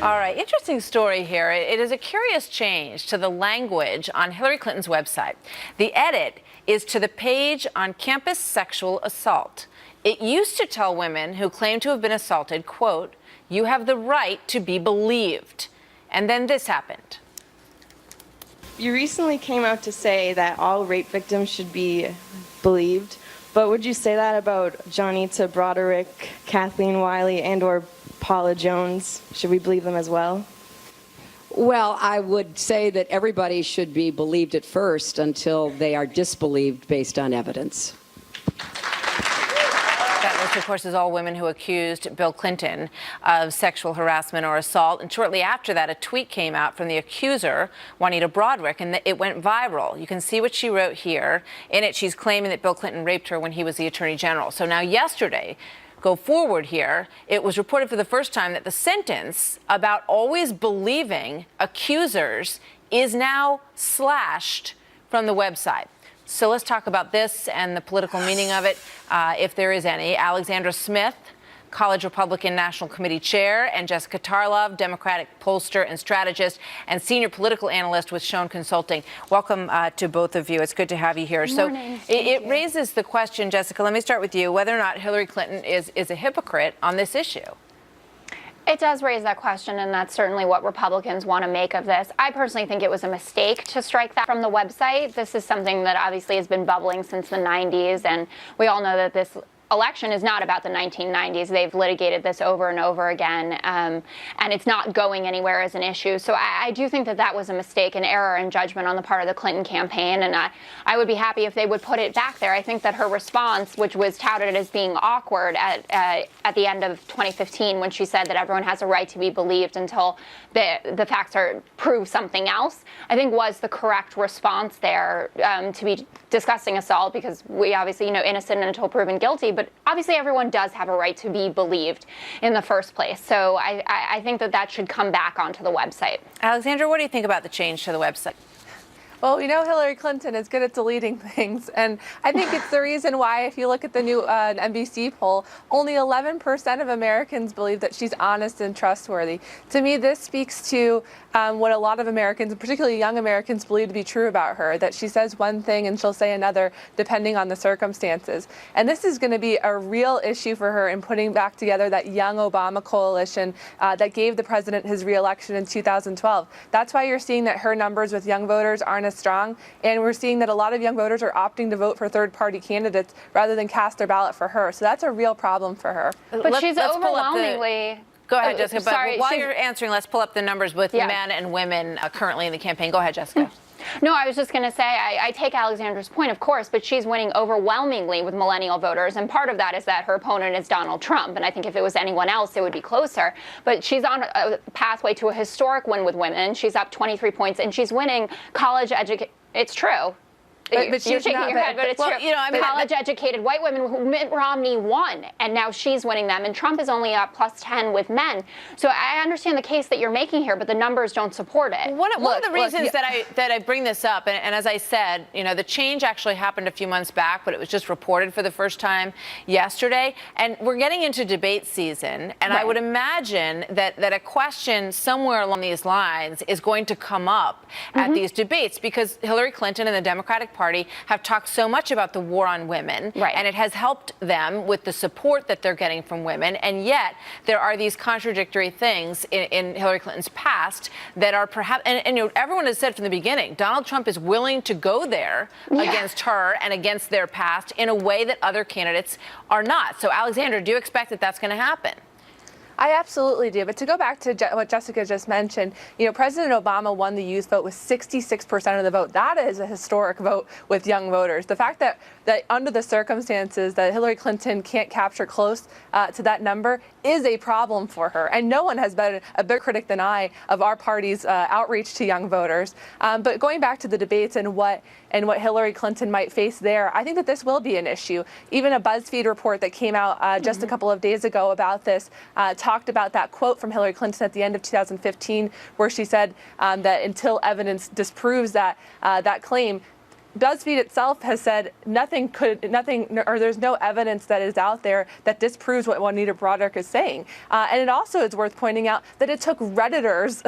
All right, interesting story here. It is a curious change to the language on Hillary Clinton's website. The edit is to the page on campus sexual assault. It used to tell women who claim to have been assaulted, quote, "You have the right to be believed." And then this happened. You recently came out to say that all rape victims should be believed, but would you say that about Johnita Broderick, Kathleen Wiley, and or Paula Jones? Should we believe them as well? Well, I would say that everybody should be believed at first until they are disbelieved based on evidence. That list, of course, is all women who accused Bill Clinton of sexual harassment or assault. And shortly after that, a tweet came out from the accuser, Juanita Broderick, and it went viral. You can see what she wrote here. In it, she's claiming that Bill Clinton raped her when he was the attorney general. So now yesterday, go forward here, it was reported for the first time that the sentence about always believing accusers is now slashed from the website. So let's talk about this and the political meaning of it, if there is any. Alexandra Smith, College Republican National Committee Chair, and Jessica Tarlov, Democratic pollster and strategist and senior political analyst with Schoen Consulting. Welcome to both of you. It's good to have you here. Good so morning. it raises the question, Jessica, let me start with you, whether or not Hillary Clinton is a hypocrite on this issue. It does raise that question, and that's certainly what Republicans want to make of this. I personally think it was a mistake to strike that from the website. This is something that obviously has been bubbling since the 90s, and we all know that this election is not about the 1990s. They've litigated this over and over again, and it's not going anywhere as an issue. So I do think that that was a mistake, an error in judgment on the part of the Clinton campaign, and I would be happy if they would put it back there. I think that her response, which was touted as being awkward at the end of 2015 when she said that everyone has a right to be believed until the facts prove something else, I think was the correct response there, to be discussing assault, because we obviously, innocent until proven guilty, but obviously everyone does have a right to be believed in the first place. So I think that should come back onto the website. Alexandra, what do you think about the change to the website? Well, Hillary Clinton is good at deleting things, and I think it's the reason why, if you look at the new NBC poll, only 11% of Americans believe that she's honest and trustworthy. To me, this speaks to what a lot of Americans, and particularly young Americans, believe to be true about her, that she says one thing and she'll say another depending on the circumstances. And this is going to be a real issue for her in putting back together that young Obama coalition that gave the president his re-election in 2012. That's why you're seeing that her numbers with young voters aren't as strong, and we're seeing that a lot of young voters are opting to vote for third-party candidates rather than cast their ballot for her. So that's a real problem for her. But she's overwhelmingly... Go ahead, Jessica. Sorry, but while you're answering, let's pull up the numbers with men and women currently in the campaign. Go ahead, Jessica. No, I was just going to say, I take Alexandra's point, of course, but she's winning overwhelmingly with millennial voters, and part of that is that her opponent is Donald Trump, and I think if it was anyone else, it would be closer. But she's on a pathway to a historic win with women. She's up 23 points, and she's winning college education. It's true. But you're shaking your head, but it's true. College-educated white women who Mitt Romney won, and now she's winning them, and Trump is only up plus 10 with men. So I understand the case that you're making here, but the numbers don't support it. One of the reasons that I bring this up, and as I said, the change actually happened a few months back, but it was just reported for the first time yesterday, and we're getting into debate season, and I would imagine that a question somewhere along these lines is going to come up at these debates, because Hillary Clinton and the Democratic Party have talked so much about the war on women, and it has helped them with the support that they're getting from women, and yet there are these contradictory things in Hillary Clinton's past that are perhaps, and everyone has said from the beginning, Donald Trump is willing to go there against her and against their past in a way that other candidates are not. So, Alexandra, do you expect that that's going to happen? I absolutely do. But to go back to what Jessica just mentioned, President Obama won the youth vote with 66% of the vote. That is a historic vote with young voters. The fact that under the circumstances that Hillary Clinton can't capture close to that number is a problem for her. And no one has been a bigger critic than I of our party's outreach to young voters. But going back to the debates and what Hillary Clinton might face there, I think that this will be an issue. Even a BuzzFeed report that came out just a couple of days ago about this talked about that quote from Hillary Clinton at the end of 2015, where she said that until evidence disproves that claim, BuzzFeed itself has said nothing, or there's no evidence that is out there that disproves what Juanita Broaddrick is saying. And it also is worth pointing out that it took Redditors,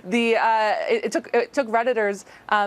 it took Redditors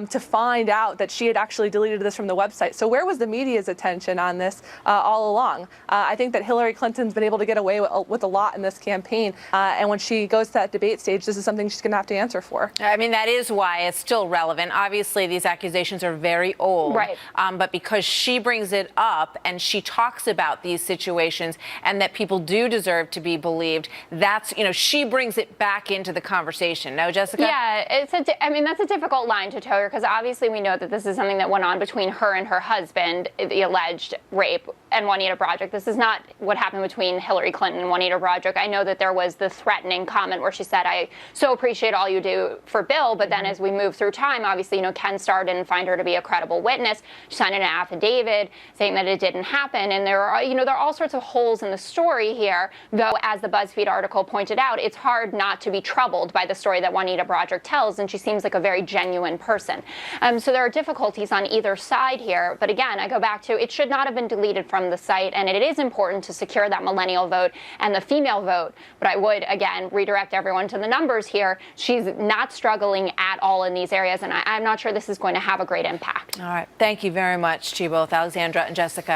to find out that she had actually deleted this from the website. So where was the media's attention on this all along? I think that Hillary Clinton's been able to get away with a lot in this campaign, and when she goes to that debate stage, this is something she's going to have to answer for. I mean, that is why it's still relevant. Obviously, these accusations are very old, right? But because she brings it up and she talks about these situations and that people do deserve to be believed, that's, she brings it back into the conversation. No, Jessica? Yeah, I mean, that's a difficult line to toe because obviously we know that this is something that went on between her and her husband, the alleged rape, and Juanita Broaddrick. This is not what happened between Hillary Clinton and Juanita Broaddrick. I know that there was the threatening comment where she said, "I so appreciate all you do for Bill," but then as we move through time, obviously, Ken Starr didn't find her to be a credible witness. She signed an affidavit saying that it didn't happen, and there are all sorts of holes in the story here. Though, as the BuzzFeed article pointed out, it's hard not to be troubled by the story that Juanita Broaddrick tells, and she seems like a very genuine person. So there are difficulties on either side here. But again, I go back to it should not have been deleted from the site, and it is important to secure that millennial vote and the female vote. But I would, again, redirect everyone to the numbers here. She's not struggling at all in these areas, and I'm not sure this is going to have a great impact. All right. Thank you very much to you both, Alexandra and Jessica.